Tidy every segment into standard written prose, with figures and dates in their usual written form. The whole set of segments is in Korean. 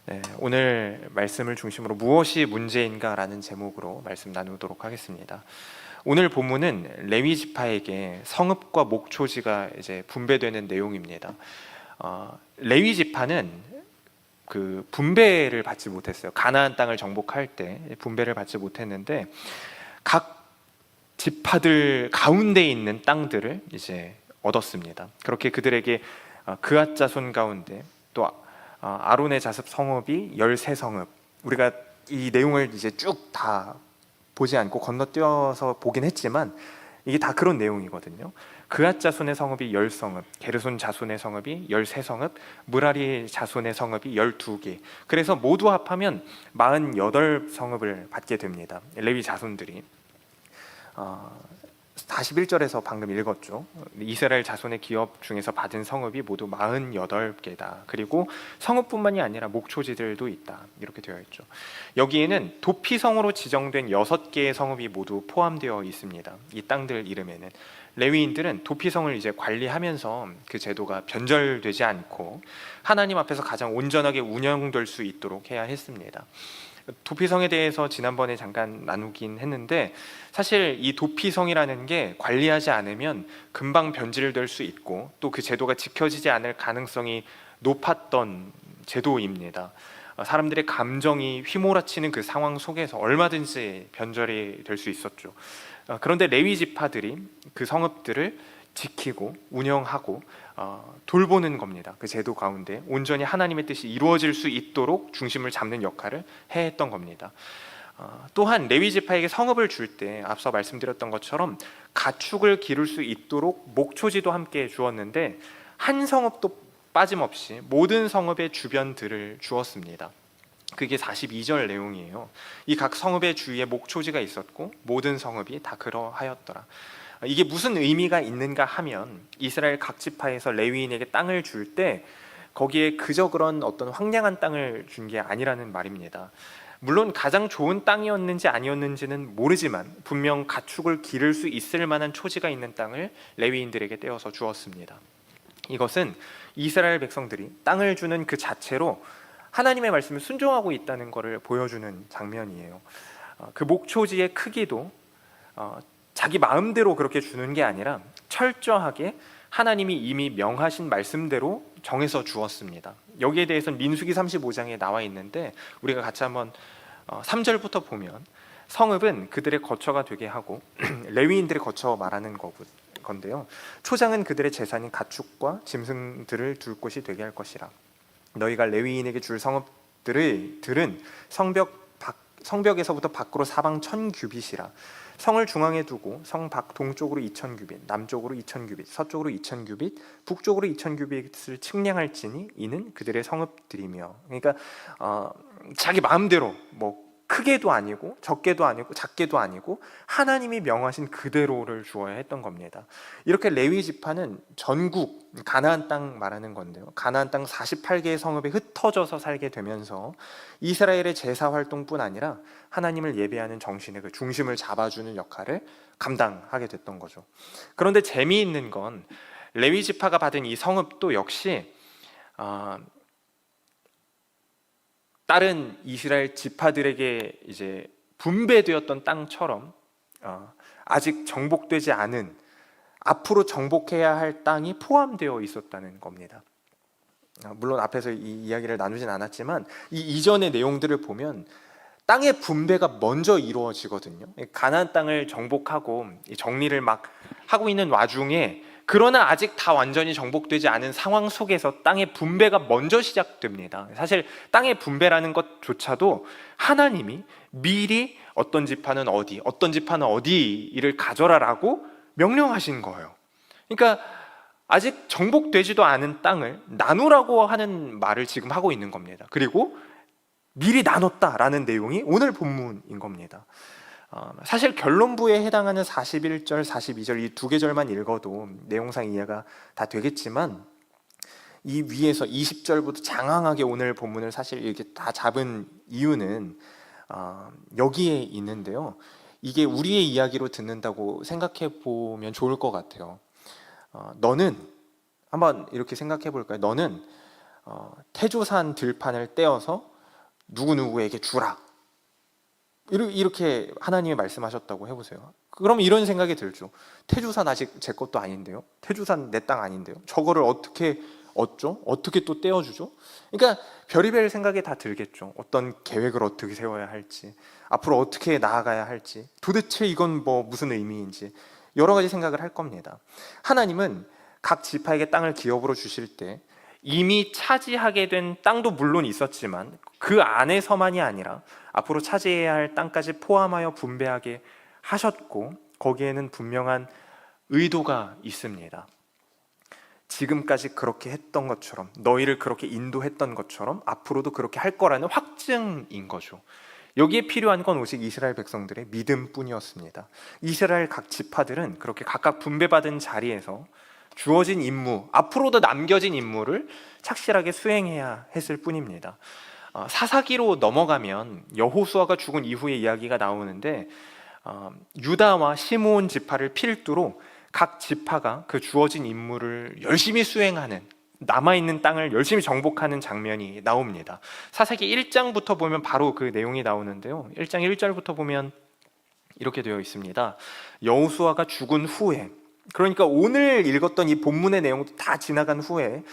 네, 오늘 말씀을 중심으로 무엇이 문제인가라는 제목으로 말씀 나누도록 하겠습니다. 오늘 본문은 레위 지파에게 성읍과 목초지가 이제 분배되는 내용입니다. 레위 지파는 그 분배를 받지 못했어요. 가나안 땅을 정복할 때 분배를 받지 못했는데 각 지파들 가운데 있는 땅들을 이제 얻었습니다. 그렇게 그들에게 그앗 자손 가운데 또 아론의 자손 성읍이 13성읍, 우리가 이 내용을 이제 쭉 다 보지 않고 건너뛰어서 보긴 했지만 이게 다 그런 내용이거든요. 그앗 자손의 성읍이 10성읍, 게르손 자손의 성읍이 13성읍, 무라리 자손의 성읍이 12개. 그래서 모두 합하면 48성읍을 받게 됩니다. 레위 자손들이 41절에서 방금 읽었죠. 이스라엘 자손의 기업 중에서 받은 성읍이 모두 48개다. 그리고 성읍뿐만이 아니라 목초지들도 있다. 이렇게 되어 있죠. 여기에는 도피성으로 지정된 6개의 성읍이 모두 포함되어 있습니다. 이 땅들 이름에는 레위인들은 도피성을 이제 관리하면서 그 제도가 변절되지 않고 하나님 앞에서 가장 온전하게 운영될 수 있도록 해야 했습니다. 도피성에 대해서 지난번에 잠깐 나누긴 했는데 사실 이 도피성이라는 게 관리하지 않으면 금방 변질될 수 있고 또 그 제도가 지켜지지 않을 가능성이 높았던 제도입니다. 사람들의 감정이 휘몰아치는 그 상황 속에서 얼마든지 변절이 될 수 있었죠. 그런데 레위 지파들이 그 성읍들을 지키고 운영하고 돌보는 겁니다. 그 제도 가운데 온전히 하나님의 뜻이 이루어질 수 있도록 중심을 잡는 역할을 해했던 겁니다. 또한 레위 지파에게 성읍을 줄 때 앞서 말씀드렸던 것처럼 가축을 기를 수 있도록 목초지도 함께 주었는데 한 성읍도 빠짐없이 모든 성읍의 주변들을 주었습니다. 그게 42절 내용이에요. 이 각 성읍의 주위에 목초지가 있었고 모든 성읍이 다 그러하였더라. 이게 무슨 의미가 있는가 하면 이스라엘 각 지파에서 레위인에게 땅을 줄 때 거기에 그저 그런 어떤 황량한 땅을 준 게 아니라는 말입니다. 물론 가장 좋은 땅이었는지 아니었는지는 모르지만 분명 가축을 기를 수 있을 만한 초지가 있는 땅을 레위인들에게 떼어서 주었습니다. 이것은 이스라엘 백성들이 땅을 주는 그 자체로 하나님의 말씀을 순종하고 있다는 것을 보여주는 장면이에요. 그 목초지의 크기도 자기 마음대로 그렇게 주는 게 아니라 철저하게 하나님이 이미 명하신 말씀대로 정해서 주었습니다. 여기에 대해서는 민수기 35장에 나와 있는데 우리가 같이 한번 3절부터 보면 성읍은 그들의 거처가 되게 하고 레위인들의 거처 말하는 건데요. 초장은 그들의 재산인 가축과 짐승들을 둘 곳이 되게 할 것이라. 너희가 레위인에게 줄 성읍들은 성벽에서부터 밖으로 사방 1000규빗이라. 성을 중앙에 두고 성 밖 동쪽으로 2000규빗, 남쪽으로 2000규빗, 서쪽으로 2000규빗, 북쪽으로 2000규빗을 측량할지니 이는 그들의 성읍들이며. 그러니까 자기 마음대로 뭐 크게도 아니고 적게도 아니고 작게도 아니고 하나님이 명하신 그대로를 주어야 했던 겁니다. 이렇게 레위 지파는 전국 가나안 땅 말하는 건데요. 가나안 땅 48개의 성읍에 흩어져서 살게 되면서 이스라엘의 제사 활동뿐 아니라 하나님을 예배하는 정신의 그 중심을 잡아주는 역할을 감당하게 됐던 거죠. 그런데 재미있는 건 레위 지파가 받은 이 성읍도 역시 다른 이스라엘 지파들에게 이제 분배되었던 땅처럼 아직 정복되지 않은 앞으로 정복해야 할 땅이 포함되어 있었다는 겁니다. 물론 앞에서 이 이야기를 나누진 않았지만 이 이전의 내용들을 보면 땅의 분배가 먼저 이루어지거든요. 가나안 땅을 정복하고 정리를 막 하고 있는 와중에 그러나 아직 다 완전히 정복되지 않은 상황 속에서 땅의 분배가 먼저 시작됩니다. 사실 땅의 분배라는 것조차도 하나님이 미리 어떤 지파는 어디, 어떤 지파는 어디를 가져라라고 명령하신 거예요. 그러니까 아직 정복되지도 않은 땅을 나누라고 하는 말을 지금 하고 있는 겁니다. 그리고 미리 나눴다라는 내용이 오늘 본문인 겁니다. 사실 결론부에 해당하는 41절, 42절 이 두 계절만 읽어도 내용상 이해가 다 되겠지만 이 위에서 20절부터 장황하게 오늘 본문을 사실 이렇게 다 잡은 이유는 여기에 있는데요. 이게 우리의 이야기로 듣는다고 생각해 보면 좋을 것 같아요. 너는 한번 이렇게 생각해 볼까요? 너는 태조산 들판을 떼어서 누구누구에게 주라. 이렇게 하나님이 말씀하셨다고 해보세요. 그럼 이런 생각이 들죠. 태주산 아직 제 것도 아닌데요. 태주산 내 땅 아닌데요. 저거를 어떻게 얻죠? 어떻게 또 떼어주죠? 그러니까 별의별 생각이 다 들겠죠. 어떤 계획을 어떻게 세워야 할지, 앞으로 어떻게 나아가야 할지, 도대체 이건 뭐 무슨 의미인지 여러 가지 생각을 할 겁니다. 하나님은 각 지파에게 땅을 기업으로 주실 때 이미 차지하게 된 땅도 물론 있었지만 그 안에서만이 아니라 앞으로 차지해야 할 땅까지 포함하여 분배하게 하셨고, 거기에는 분명한 의도가 있습니다. 지금까지 그렇게 했던 것처럼, 너희를 그렇게 인도했던 것처럼 앞으로도 그렇게 할 거라는 확증인 거죠. 여기에 필요한 건 오직 이스라엘 백성들의 믿음뿐이었습니다. 이스라엘 각 지파들은 그렇게 각각 분배받은 자리에서 주어진 임무, 앞으로도 남겨진 임무를 착실하게 수행해야 했을 뿐입니다. 사사기로 넘어가면 여호수아가 죽은 이후의 이야기가 나오는데, 유다와 시므온 지파를 필두로 각 지파가 그 주어진 임무를 열심히 수행하는, 남아있는 땅을 열심히 정복하는 장면이 나옵니다. 사사기 1장부터 보면 바로 그 내용이 나오는데요, 1장 1절부터 보면 이렇게 되어 있습니다. 여호수아가 죽은 후에, 그러니까 오늘 읽었던 이 본문의 내용도 다 지나간 후에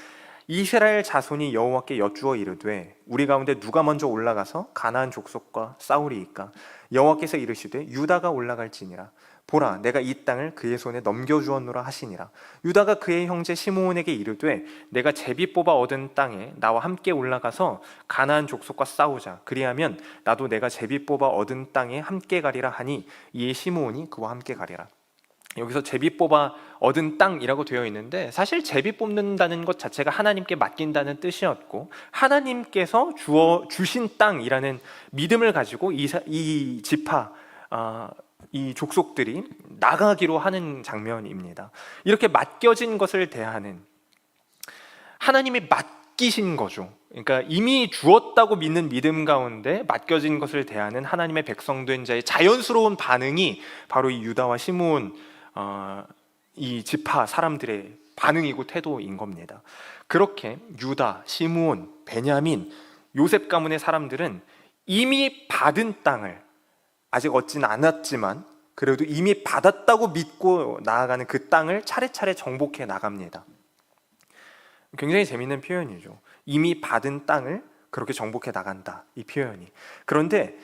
이스라엘 자손이 여호와께 여쭈어 이르되 우리 가운데 누가 먼저 올라가서 가나안 족속과 싸우리이까? 여호와께서 이르시되 유다가 올라갈지니라. 보라, 내가 이 땅을 그의 손에 넘겨주었노라 하시니라. 유다가 그의 형제 시므온에게 이르되 내가 제비 뽑아 얻은 땅에 나와 함께 올라가서 가나안 족속과 싸우자. 그리하면 나도 내가 제비 뽑아 얻은 땅에 함께 가리라 하니 이에 시므온이 그와 함께 가리라. 여기서 제비 뽑아 얻은 땅이라고 되어 있는데, 사실 제비 뽑는다는 것 자체가 하나님께 맡긴다는 뜻이었고, 하나님께서 주신 땅이라는 믿음을 가지고 이 지파, 이 족속들이 나가기로 하는 장면입니다. 이렇게 맡겨진 것을 대하는, 하나님이 맡기신 거죠. 그러니까 이미 주었다고 믿는 믿음 가운데 맡겨진 것을 대하는 하나님의 백성된 자의 자연스러운 반응이 바로 이 유다와 시므온, 이 지파 사람들의 반응이고 태도인 겁니다. 그렇게 유다, 시므온, 베냐민, 요셉 가문의 사람들은 이미 받은 땅을, 아직 얻진 않았지만 그래도 이미 받았다고 믿고 나아가는 그 땅을 차례차례 정복해 나갑니다. 굉장히 재미있는 표현이죠. 이미 받은 땅을 그렇게 정복해 나간다, 이 표현이. 그런데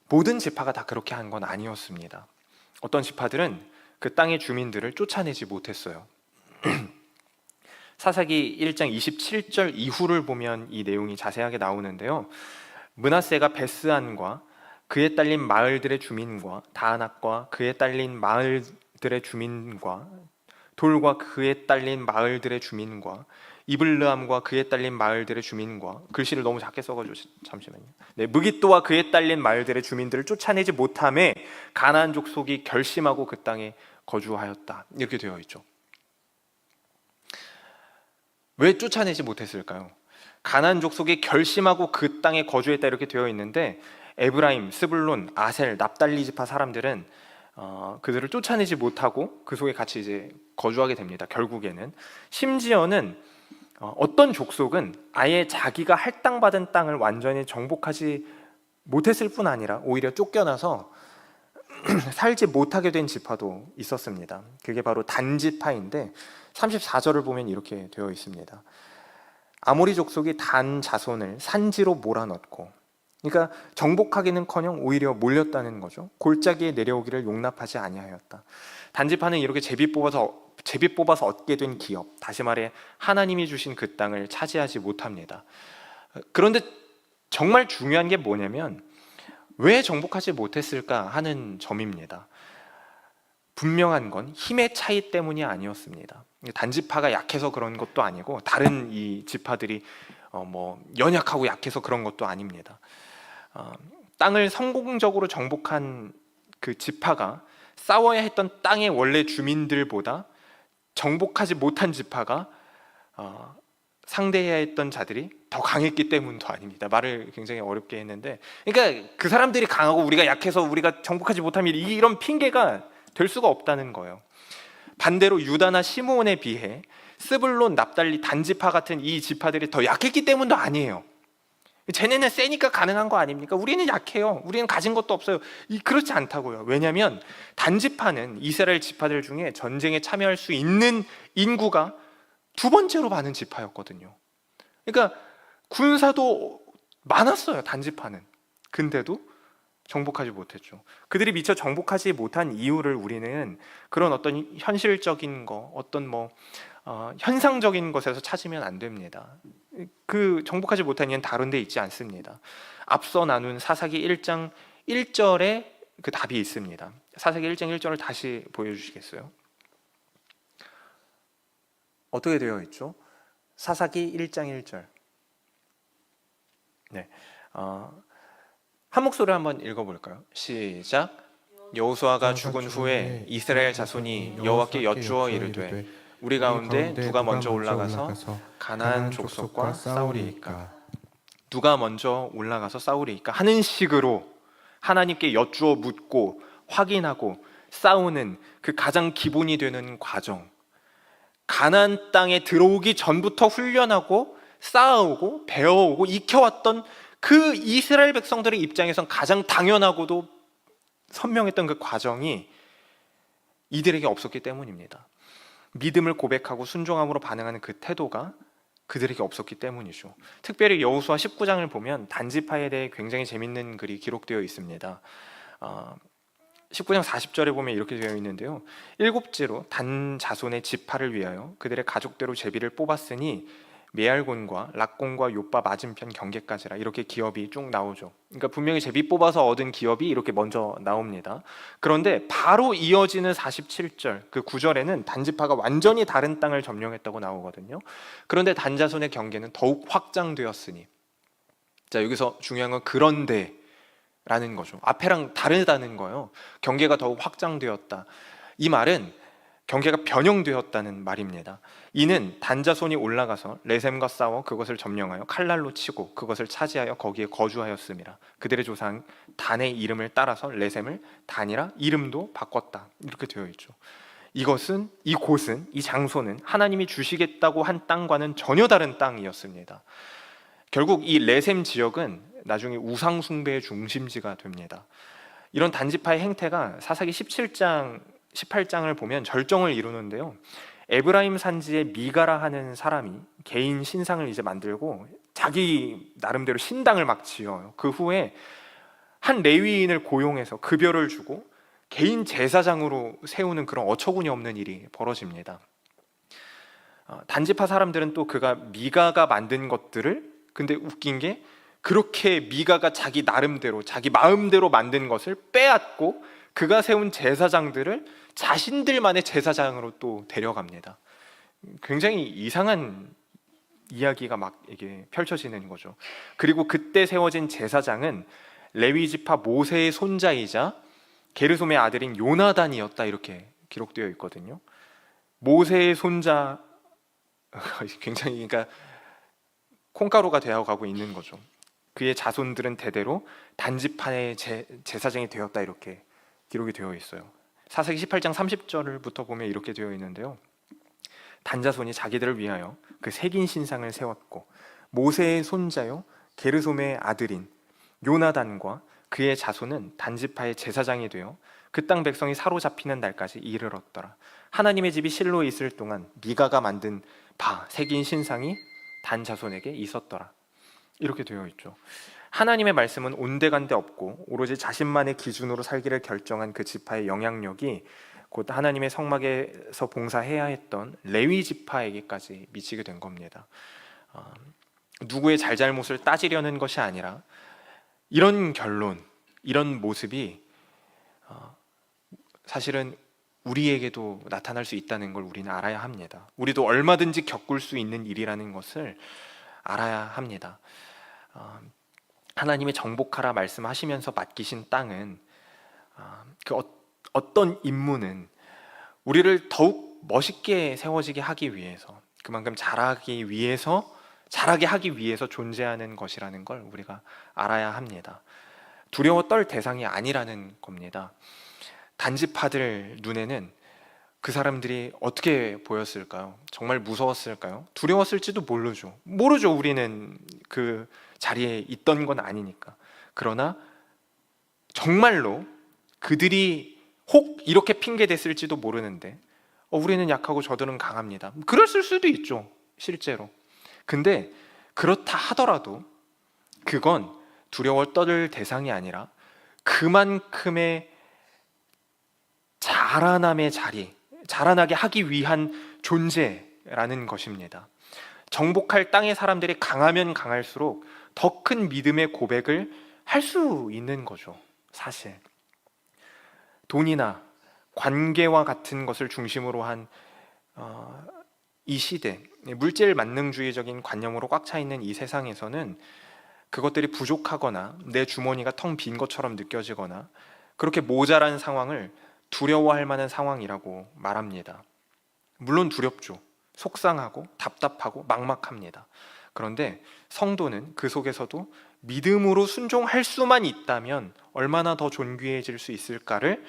모든 지파가 다 그렇게 한 건 아니었습니다. 어떤 지파들은 그 땅의 주민들을 쫓아내지 못했어요. 사사기 1장 27절 이후를 보면 이 내용이 자세하게 나오는데요, 므낫세가 베스안과 그에 딸린 마을들의 주민과 다낙과 그에 딸린 마을들의 주민과 돌과 그에 딸린 마을들의 주민과 이블르함과 그에 딸린 마을들의 주민과, 글씨를 너무 작게 써가지고 잠시만요. 무깃도와 그에 딸린 마을들의 주민들을 쫓아내지 못함에 가나안 족속이 결심하고 그 땅에 거주하였다, 이렇게 되어 있죠. 왜 쫓아내지 못했을까요? 가나안 족속이 결심하고 그 땅에 거주했다, 이렇게 되어 있는데, 에브라임, 스불론, 아셀, 납달리 지파 사람들은 그들을 쫓아내지 못하고 그 속에 같이 이제 거주하게 됩니다. 결국에는 심지어는 어떤 족속은 아예 자기가 할당받은 땅을 완전히 정복하지 못했을 뿐 아니라 오히려 쫓겨나서 살지 못하게 된 지파도 있었습니다. 그게 바로 단 지파인데 34절을 보면 이렇게 되어 있습니다. 아모리 족속이 단 자손을 산지로 몰아넣고, 그러니까 정복하기는커녕 오히려 몰렸다는 거죠. 골짜기에 내려오기를 용납하지 아니하였다. 단지파는 이렇게 제비 뽑아서 얻게 된 기업, 다시 말해 하나님이 주신 그 땅을 차지하지 못합니다. 그런데 정말 중요한 게 뭐냐면 왜 정복하지 못했을까 하는 점입니다. 분명한 건 힘의 차이 때문이 아니었습니다. 단지파가 약해서 그런 것도 아니고 다른 이 지파들이 연약하고 약해서 그런 것도 아닙니다. 땅을 성공적으로 정복한 그 지파가 싸워야 했던 땅의 원래 주민들보다 정복하지 못한 지파가 상대해야 했던 자들이 더 강했기 때문도 아닙니다. 말을 굉장히 어렵게 했는데, 그러니까 그 사람들이 강하고 우리가 약해서 우리가 정복하지 못하면 이런 핑계가 될 수가 없다는 거예요. 반대로 유다나 시므온에 비해 스불론, 납달리, 단지파 같은 이 지파들이 더 약했기 때문도 아니에요. 쟤네는 세니까 가능한 거 아닙니까? 우리는 약해요. 우리는 가진 것도 없어요. 그렇지 않다고요. 왜냐하면 단지파는 이스라엘 지파들 중에 전쟁에 참여할 수 있는 인구가 두 번째로 많은 지파였거든요. 그러니까 군사도 많았어요, 단지파는. 근데도 정복하지 못했죠. 그들이 미처 정복하지 못한 이유를 우리는 그런 어떤 현실적인 거, 어떤 현상적인 것에서 찾으면 안 됩니다. 그 정복하지 못한 이유는 다른 데 있지 않습니다. 앞서 나눈 사사기 1장 1절에 그 답이 있습니다. 사사기 1장 1절을 다시 보여주시겠어요? 어떻게 되어 있죠? 사사기 1장 1절. 네, 한 목소리로 한번 읽어볼까요? 시작. 여호수아가 죽은 후에 이스라엘 자손이 여호와께 여쭈어 이르되 우리 가운데 누가 먼저 올라가서 가나안 족속과 싸우리이까? 누가 먼저 올라가서 싸우리이까? 하는 식으로 하나님께 여쭈어 묻고 확인하고 싸우는 그 가장 기본이 되는 과정, 가나안 땅에 들어오기 전부터 훈련하고 쌓아오고 배워오고 익혀왔던 그 이스라엘 백성들의 입장에선 가장 당연하고도 선명했던 그 과정이 이들에게 없었기 때문입니다. 믿음을 고백하고 순종함으로 반응하는 그 태도가 그들에게 없었기 때문이죠. 특별히 여호수아 19장을 보면 단지파에 대해 굉장히 재밌는 글이 기록되어 있습니다. 19장 40절에 보면 이렇게 되어 있는데요. 일곱째로 단 자손의 지파를 위하여 그들의 가족대로 제비를 뽑았으니 메알곤과 락곤과 요빠 맞은편 경계까지라, 이렇게 기업이 쭉 나오죠. 그러니까 분명히 제비 뽑아서 얻은 기업이 이렇게 먼저 나옵니다. 그런데 바로 이어지는 47절 그 9절에는 단지파가 완전히 다른 땅을 점령했다고 나오거든요. 그런데 단자손의 경계는 더욱 확장되었으니, 자, 여기서 중요한 건 그런데 라는 거죠. 앞에랑 다르다는 거예요. 경계가 더욱 확장되었다. 이 말은 경계가 변형되었다는 말입니다. 이는 단자손이 올라가서 레셈과 싸워 그것을 점령하여 칼날로 치고 그것을 차지하여 거기에 거주하였음이라. 그들의 조상 단의 이름을 따라서 레셈을 단이라 이름도 바꿨다. 이렇게 되어 있죠. 이곳은 이 장소는 하나님이 주시겠다고 한 땅과는 전혀 다른 땅이었습니다. 결국 이 레셈 지역은 나중에 우상 숭배의 중심지가 됩니다. 이런 단지파의 행태가 사사기 17장 18장을 보면 절정을 이루는데요. 에브라임 산지에 미가라 하는 사람이 개인 신상을 이제 만들고 자기 나름대로 신당을 막 지어요. 그 후에 한 레위인을 고용해서 급여를 주고 개인 제사장으로 세우는 그런 어처구니 없는 일이 벌어집니다. 단지파 사람들은 또 그가 미가가 만든 것들을, 근데 웃긴 게 그렇게 미가가 자기 나름대로 자기 마음대로 만든 것을 빼앗고 그가 세운 제사장들을 자신들만의 제사장으로 또 데려갑니다. 굉장히 이상한 이야기가 막 이게 펼쳐지는 거죠. 그리고 그때 세워진 제사장은 레위 지파 모세의 손자이자 게르솜의 아들인 요나단이었다, 이렇게 기록되어 있거든요. 모세의 손자, 굉장히 그러니까 콩가루가 되어가고 있는 거죠. 그의 자손들은 대대로 단지파의 제사장이 되었다, 이렇게 기록이 되어 있어요. 사사기 18장 30절부터 보면 이렇게 되어 있는데요. 단자손이 자기들을 위하여 그 새긴 신상을 세웠고 모세의 손자요 게르솜의 아들인 요나단과 그의 자손은 단지파의 제사장이 되어 그 땅 백성이 사로잡히는 날까지 이르렀더라. 하나님의 집이 실로에 있을 동안 미가가 만든 새긴 신상이 단 자손에게 있었더라. 이렇게 되어 있죠. 하나님의 말씀은 온데간데 없고 오로지 자신만의 기준으로 살기를 결정한 그 지파의 영향력이 곧 하나님의 성막에서 봉사해야 했던 레위 지파에게까지 미치게 된 겁니다. 누구의 잘잘못을 따지려는 것이 아니라 이런 결론, 이런 모습이 사실은 우리에게도 나타날 수 있다는 걸 우리는 알아야 합니다. 우리도 얼마든지 겪을 수 있는 일이라는 것을 알아야 합니다. 하나님의 정복하라 말씀하시면서 맡기신 땅은 어떤 임무는 우리를 더욱 멋있게 세워지게 하기 위해서, 그만큼 잘하게 하기 위해서 존재하는 것이라는 걸 우리가 알아야 합니다. 두려워 떨 대상이 아니라는 겁니다. 단지파들 눈에는 그 사람들이 어떻게 보였을까요? 정말 무서웠을까요? 두려웠을지도 모르죠. 우리는 그 자리에 있던 건 아니니까. 그러나 정말로 그들이 혹 이렇게 핑계댔을지도 모르는데 우리는 약하고 저들은 강합니다. 그랬을 수도 있죠, 실제로. 근데 그렇다 하더라도 그건 두려워 떨 대상이 아니라 그만큼의 자라남의 자리, 자라나게 하기 위한 존재라는 것입니다. 정복할 땅의 사람들이 강하면 강할수록 더 큰 믿음의 고백을 할 수 있는 거죠. 사실 돈이나 관계와 같은 것을 중심으로 한 이 시대, 물질 만능주의적인 관념으로 꽉 차 있는 이 세상에서는 그것들이 부족하거나 내 주머니가 텅 빈 것처럼 느껴지거나 그렇게 모자란 상황을 두려워할 만한 상황이라고 말합니다. 물론 두렵죠. 속상하고 답답하고 막막합니다. 그런데 성도는 그 속에서도 믿음으로 순종할 수만 있다면 얼마나 더 존귀해질 수 있을까를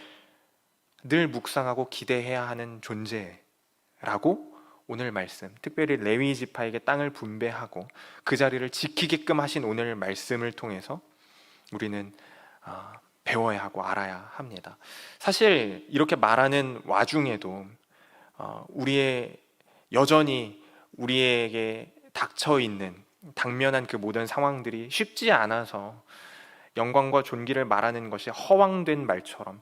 늘 묵상하고 기대해야 하는 존재라고 오늘 말씀, 특별히 레위 지파에게 땅을 분배하고 그 자리를 지키게끔 하신 오늘 말씀을 통해서 우리는 배워야 하고 알아야 합니다. 사실 이렇게 말하는 와중에도 우리의 여전히 우리에게 닥쳐 있는 당면한 그 모든 상황들이 쉽지 않아서 영광과 존귀를 말하는 것이 허황된 말처럼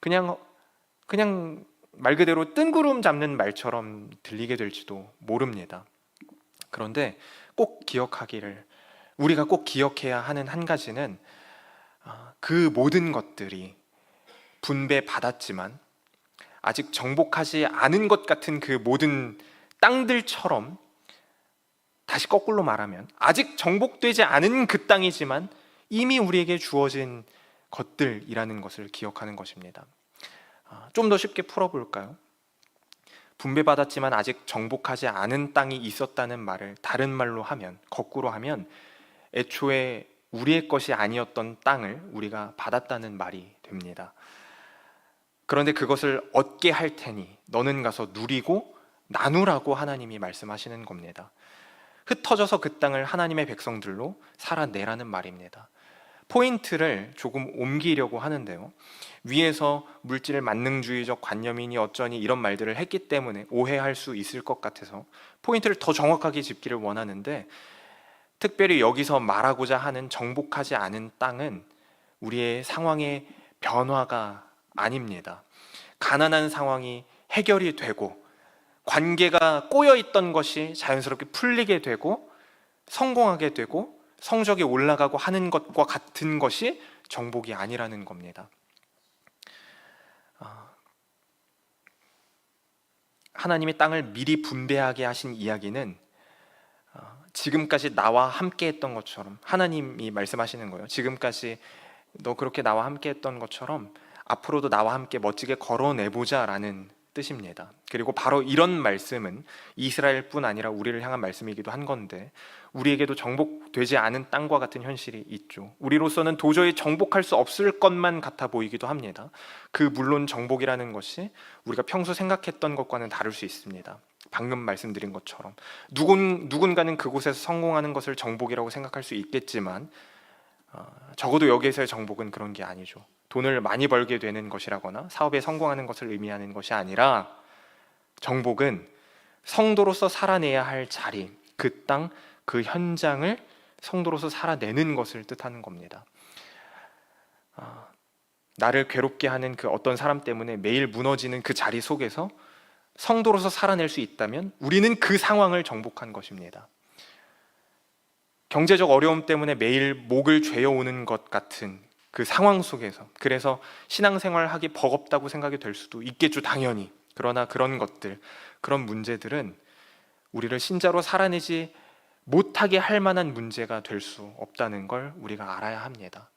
그냥 말 그대로 뜬구름 잡는 말처럼 들리게 될지도 모릅니다. 그런데 우리가 꼭 기억해야 하는 한 가지는 그 모든 것들이 분배받았지만 아직 정복하지 않은 것 같은 그 모든 땅들처럼, 다시 거꾸로 말하면 아직 정복되지 않은 그 땅이지만 이미 우리에게 주어진 것들이라는 것을 기억하는 것입니다. 좀 더 쉽게 풀어볼까요? 분배받았지만 아직 정복하지 않은 땅이 있었다는 말을 다른 말로 하면, 거꾸로 하면 애초에 우리의 것이 아니었던 땅을 우리가 받았다는 말이 됩니다. 그런데 그것을 얻게 할 테니 너는 가서 누리고 나누라고 하나님이 말씀하시는 겁니다. 흩어져서 그 땅을 하나님의 백성들로 살아내라는 말입니다. 포인트를 조금 옮기려고 하는데요, 위에서 물질 만능주의적 관념이니 어쩌니 이런 말들을 했기 때문에 오해할 수 있을 것 같아서 포인트를 더 정확하게 짚기를 원하는데, 특별히 여기서 말하고자 하는 정복하지 않은 땅은 우리의 상황의 변화가 아닙니다. 가난한 상황이 해결이 되고 관계가 꼬여있던 것이 자연스럽게 풀리게 되고 성공하게 되고 성적이 올라가고 하는 것과 같은 것이 정복이 아니라는 겁니다. 하나님이 땅을 미리 분배하게 하신 이야기는 지금까지 나와 함께 했던 것처럼, 하나님이 말씀하시는 거예요. 지금까지 너 그렇게 나와 함께 했던 것처럼 앞으로도 나와 함께 멋지게 걸어내보자 라는 뜻입니다. 그리고 바로 이런 말씀은 이스라엘뿐 아니라 우리를 향한 말씀이기도 한 건데, 우리에게도 정복되지 않은 땅과 같은 현실이 있죠. 우리로서는 도저히 정복할 수 없을 것만 같아 보이기도 합니다. 물론 정복이라는 것이 우리가 평소 생각했던 것과는 다를 수 있습니다. 방금 말씀드린 것처럼 누군가는 그곳에서 성공하는 것을 정복이라고 생각할 수 있겠지만 적어도 여기에서의 정복은 그런 게 아니죠. 돈을 많이 벌게 되는 것이라거나 사업에 성공하는 것을 의미하는 것이 아니라, 정복은 성도로서 살아내야 할 자리, 그 땅, 그 현장을 성도로서 살아내는 것을 뜻하는 겁니다. 나를 괴롭게 하는 그 어떤 사람 때문에 매일 무너지는 그 자리 속에서 성도로서 살아낼 수 있다면 우리는 그 상황을 정복한 것입니다. 경제적 어려움 때문에 매일 목을 죄어오는 것 같은 그 상황 속에서, 그래서 신앙생활하기 버겁다고 생각이 될 수도 있겠죠, 당연히. 그러나 그런 것들, 그런 문제들은 우리를 신자로 살아내지 못하게 할 만한 문제가 될 수 없다는 걸 우리가 알아야 합니다.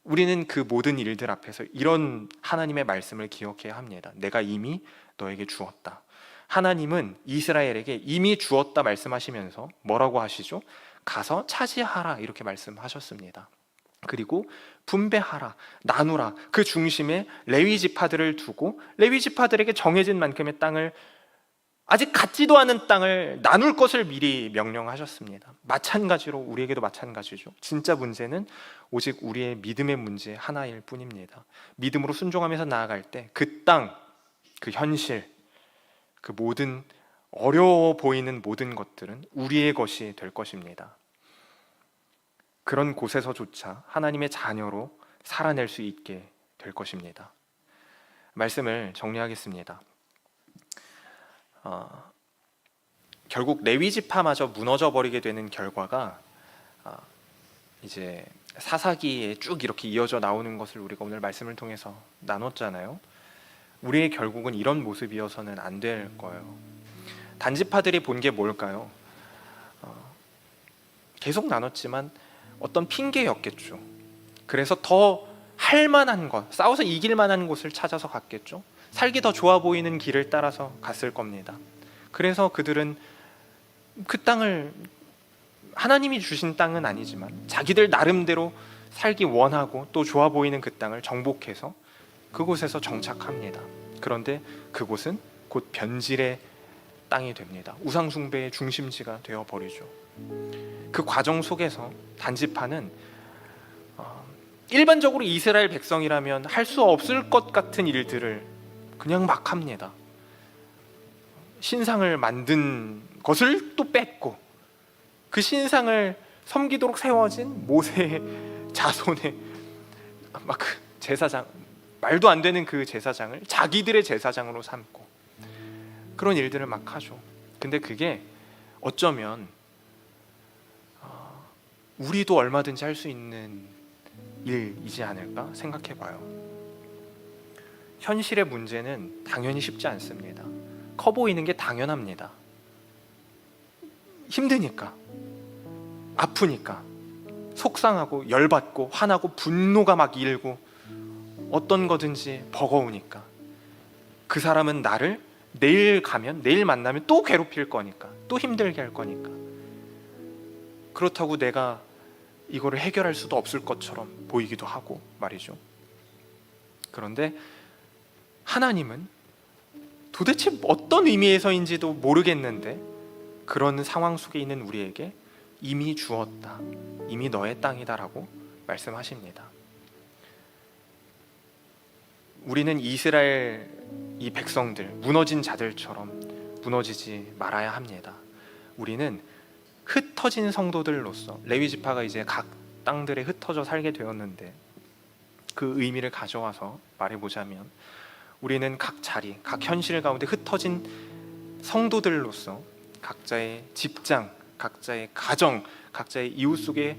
우리는 그 모든 일들 앞에서 이런 하나님의 말씀을 기억해야 합니다. 내가 이미 너에게 주었다. 하나님은 이스라엘에게 이미 주었다 말씀하시면서 뭐라고 하시죠? 가서 차지하라 이렇게 말씀하셨습니다. 그리고 분배하라, 나누라. 그 중심에 레위 지파들을 두고 레위 지파들에게 정해진 만큼의 땅을 아직 갖지도 않은 땅을 나눌 것을 미리 명령하셨습니다. 마찬가지로 우리에게도 마찬가지죠. 진짜 문제는 오직 우리의 믿음의 문제 하나일 뿐입니다. 믿음으로 순종하면서 나아갈 때 그 땅, 그 현실, 그 모든 어려워 보이는 모든 것들은 우리의 것이 될 것입니다. 그런 곳에서조차 하나님의 자녀로 살아낼 수 있게 될 것입니다. 말씀을 정리하겠습니다. 결국 레위 지파마저 무너져 버리게 되는 결과가 이제 사사기에 쭉 이렇게 이어져 나오는 것을 우리가 오늘 말씀을 통해서 나눴잖아요. 우리의 결국은 이런 모습이어서는 안 될 거예요. 단지파들이 본 게 뭘까요? 계속 나눴지만 어떤 핑계였겠죠. 그래서 더 할 만한 것, 싸워서 이길 만한 곳을 찾아서 갔겠죠. 살기 더 좋아 보이는 길을 따라서 갔을 겁니다. 그래서 그들은 그 땅을, 하나님이 주신 땅은 아니지만 자기들 나름대로 살기 원하고 또 좋아 보이는 그 땅을 정복해서 그곳에서 정착합니다. 그런데 그곳은 곧 변질의 땅이 됩니다. 우상 숭배의 중심지가 되어버리죠. 그 과정 속에서 단지파는 일반적으로 이스라엘 백성이라면 할 수 없을 것 같은 일들을 그냥 막 합니다. 신상을 만든 것을 또 뺐고, 그 신상을 섬기도록 세워진 모세의 자손의 막 그 제사장, 말도 안 되는 그 제사장을 자기들의 제사장으로 삼고 그런 일들을 막 하죠. 근데 그게 어쩌면 우리도 얼마든지 할 수 있는 일이지 않을까 생각해봐요. 현실의 문제는 당연히 쉽지 않습니다. 커 보이는 게 당연합니다. 힘드니까, 아프니까, 속상하고 열받고 화나고 분노가 막 일고 어떤 거든지 버거우니까, 그 사람은 나를 내일 만나면 또 괴롭힐 거니까, 또 힘들게 할 거니까, 그렇다고 내가 이거를 해결할 수도 없을 것처럼 보이기도 하고 말이죠. 그런데 하나님은 도대체 어떤 의미에서인지도 모르겠는데 그런 상황 속에 있는 우리에게 이미 주었다, 이미 너의 땅이다라고 말씀하십니다. 우리는 이스라엘 이 백성들, 무너진 자들처럼 무너지지 말아야 합니다. 우리는 흩어진 성도들로서, 레위 지파가 이제 각 땅들에 흩어져 살게 되었는데 그 의미를 가져와서 말해보자면, 우리는 각 자리, 각 현실 가운데 흩어진 성도들로서 각자의 직장, 각자의 가정, 각자의 이웃 속에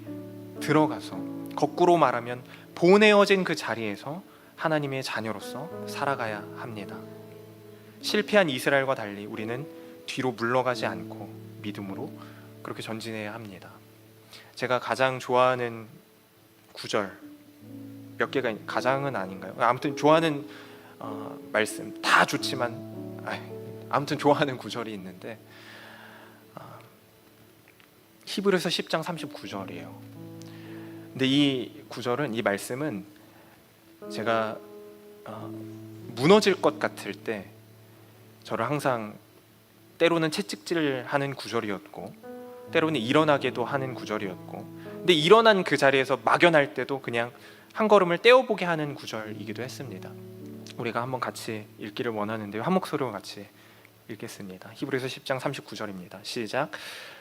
들어가서, 거꾸로 말하면 보내어진 그 자리에서 하나님의 자녀로서 살아가야 합니다. 실패한 이스라엘과 달리 우리는 뒤로 물러가지 않고 믿음으로 그렇게 전진해야 합니다. 제가 가장 좋아하는 구절 몇 개가, 가장은 아닌가요? 아무튼 좋아하는 말씀 다 좋지만 아무튼 좋아하는 구절이 있는데 히브리서 10장 39절이에요. 근데 이 구절은, 이 말씀은 제가 무너질 것 같을 때 저를 항상 때로는 채찍질하는 구절이었고 때로는 일어나게도 하는 구절이었고, 근데 일어난 그 자리에서 막연할 때도 그냥 한 걸음을 떼어보게 하는 구절이기도 했습니다. 우리가 한번 같이 읽기를 원하는데요, 한 목소리로 같이 읽겠습니다. 히브리서 10장 39절입니다. 시작.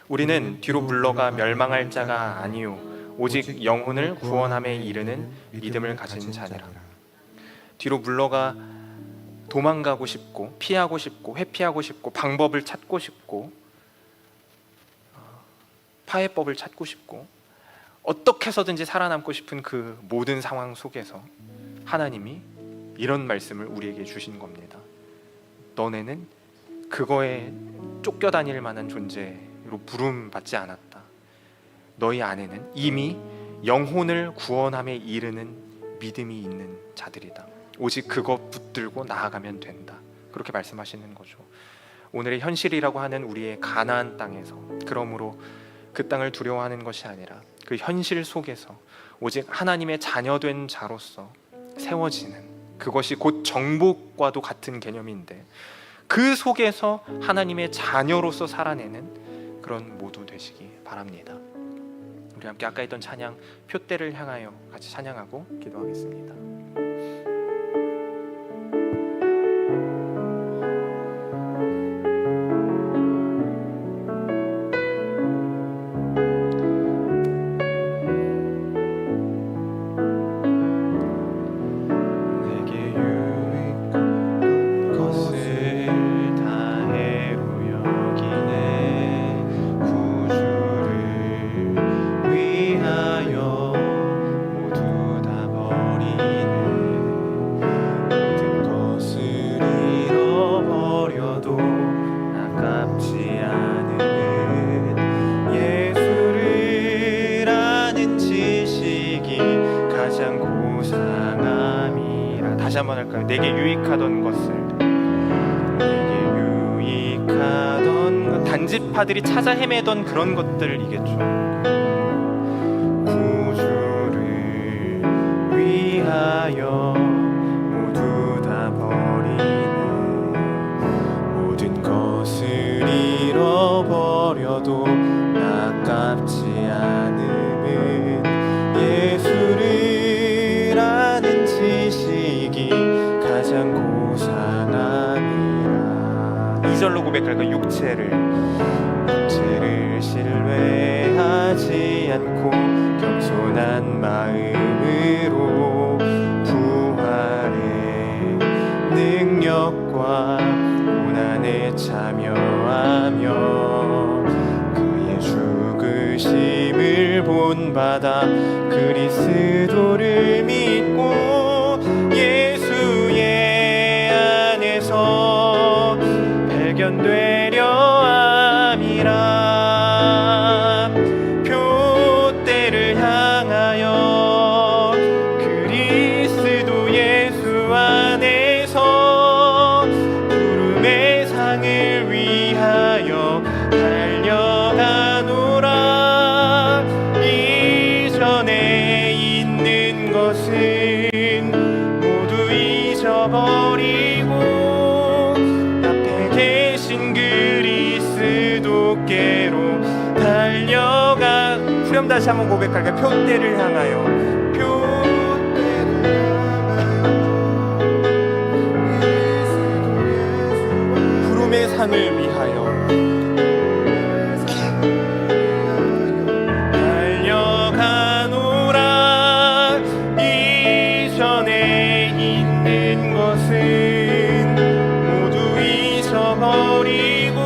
우리는 뒤로 물러가 멸망할 자가 아니요 오직 영혼을 구원함에 이르는 믿음을 가진 자니라. 뒤로 물러가 도망가고 싶고 피하고 싶고 회피하고 싶고 방법을 찾고 싶고 파해법을 찾고 싶고 어떻게 해서든지 살아남고 싶은 그 모든 상황 속에서 하나님이 이런 말씀을 우리에게 주신 겁니다. 너네는 그거에 쫓겨다닐 만한 존재로 부름받지 않았다. 너희 안에는 이미 영혼을 구원함에 이르는 믿음이 있는 자들이다. 오직 그것 붙들고 나아가면 된다. 그렇게 말씀하시는 거죠. 오늘의 현실이라고 하는 우리의 가나안 땅에서, 그러므로 그 땅을 두려워하는 것이 아니라 그 현실 속에서 오직 하나님의 자녀된 자로서 세워지는, 그것이 곧 정복과도 같은 개념인데, 그 속에서 하나님의 자녀로서 살아내는 그런 모두 되시기 바랍니다. 우리 함께 아까 했던 찬양 표대를 향하여 같이 찬양하고 기도하겠습니다. 다시 한번 할까요? 내게 유익하던 것을, 내게 유익하던 것, 단지파들이 찾아 헤매던 그런 것들이겠죠. 구주를 위하여 모두 다 버리는, 모든 것을 잃어버려도 아깝지 않음은 예수를 아는 지식이 가장 고상함이라. 2절로 고백할까? 육체를 신뢰하지 않고 겸손한 마음으로 부활의 능력과 고난에 참여하며 그의 죽으심을 본받아 그리스도를 믿고 예수의 안에서 발견되려 함이라. 표대를 향하여 그리스도 예수 안에서 부름의 상을 위하여 달려가노라. 이전에 있는 것은 모두 잊어버리고 앞에 계신 그리스도께로 달려가. 후렴 다시 한번 고백할까요? 표대를 향하여, 표대를 향하여 부름의 상을 위하여 달려가노라. 이전에 있는 것은 모두 잊어버리고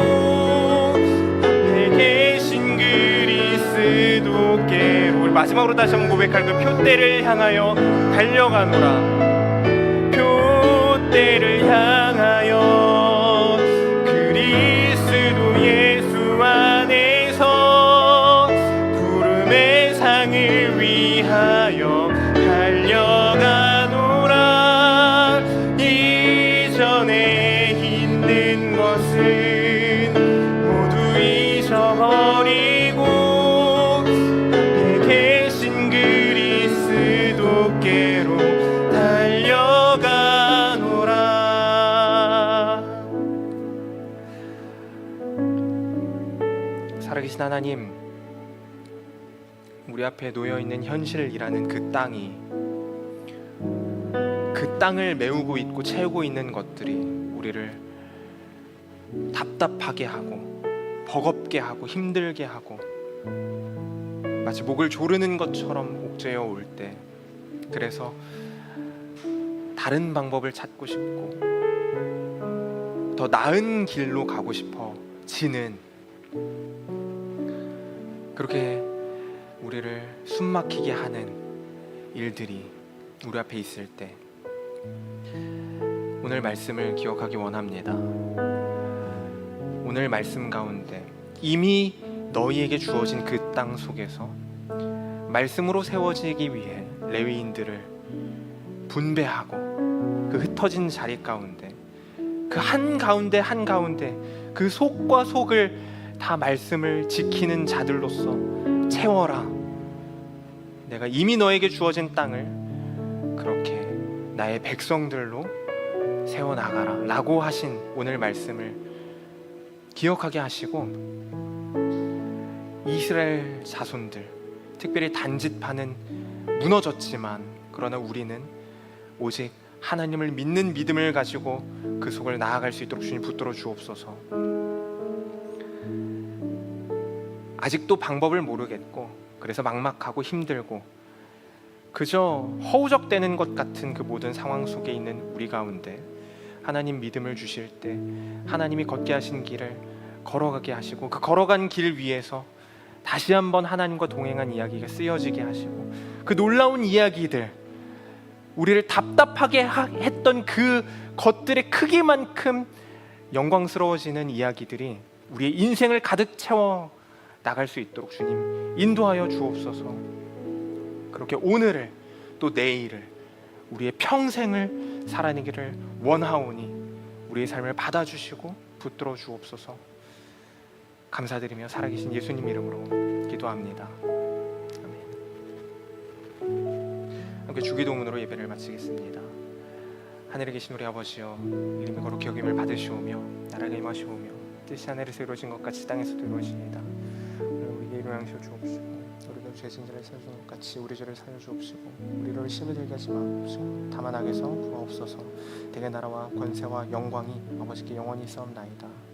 앞에 계신 그리스도께로. 우리 마지막으로 다시 한번 고백할 그 표대를 향하여 달려가노라. 표대를 향하여 그리스도 예수 안에서 부름의 상을 위하여 달려가노라. 이전에 있는 것은 모두 잊어버리고 앞에 계신 그리스도께로 달려가노라. 살아계신 하나님, 우리 앞에 놓여있는 현실이라는 그 땅이, 그 땅을 메우고 있고 채우고 있는 것들이 우리를 답답하게 하고 버겁게 하고 힘들게 하고 마치 목을 조르는 것처럼 옥죄어 올 때, 그래서 다른 방법을 찾고 싶고 더 나은 길로 가고 싶어지는, 그렇게 우리를 숨막히게 하는 일들이 우리 앞에 있을 때 오늘 말씀을 기억하기 원합니다. 오늘 말씀 가운데 이미 너희에게 주어진 그 땅 속에서 말씀으로 세워지기 위해 레위인들을 분배하고 그 흩어진 자리 가운데 그 한가운데 그 속과 속을 다 말씀을 지키는 자들로서 채워라. 내가 이미 너에게 주어진 땅을 그렇게 나의 백성들로 세워나가라 라고 하신 오늘 말씀을 기억하게 하시고, 이스라엘 자손들, 특별히 단지파는 무너졌지만 그러나 우리는 오직 하나님을 믿는 믿음을 가지고 그 속을 나아갈 수 있도록 주님 붙들어 주옵소서. 아직도 방법을 모르겠고 그래서 막막하고 힘들고 그저 허우적대는 것 같은 그 모든 상황 속에 있는 우리 가운데 하나님 믿음을 주실 때 하나님이 걷게 하신 길을 걸어가게 하시고, 그 걸어간 길 위에서 다시 한번 하나님과 동행한 이야기가 쓰여지게 하시고, 그 놀라운 이야기들, 우리를 답답하게 했던 그 것들의 크기만큼 영광스러워지는 이야기들이 우리의 인생을 가득 채워 나갈 수 있도록 주님 인도하여 주옵소서. 그렇게 오늘을 또 내일을 우리의 평생을 살아내기를 원하오니 우리의 삶을 받아주시고 붙들어 주옵소서. 감사드리며 살아계신 예수님 이름으로 기도합니다. 아멘. 함께 주기도문으로 예배를 마치겠습니다. 하늘에 계신 우리 아버지여, 이름이 거룩히 여김을 받으시오며 나라가 임하시오며 뜻이 하늘에서 이루어진 것 같이 땅에서도 이루어지이다. 우리에게 일용할 양식을 주옵시고 우리가 죄 진자를 사여주는 것 같이 우리 죄를 사여 주옵시고 우리를 시험에 들게 하지 마옵시고 다만 악에서 구하옵소서. 대개 나라와 권세와 영광이 아버지께 영원히 있사옵나이다.